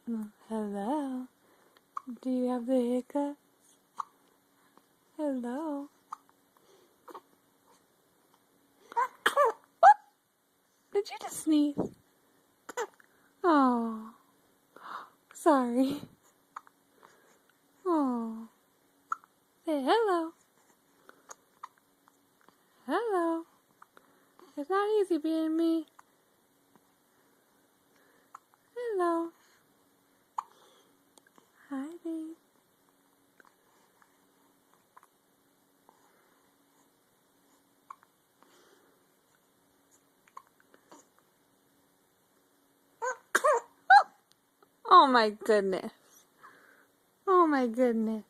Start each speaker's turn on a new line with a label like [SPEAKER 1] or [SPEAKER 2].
[SPEAKER 1] Hello. Do you have the hiccups? Hello. Did you just sneeze? Oh, sorry. Oh, say hello. Hello. It's not easy being me. Hello. Hi, babe. Oh my goodness. Oh my goodness.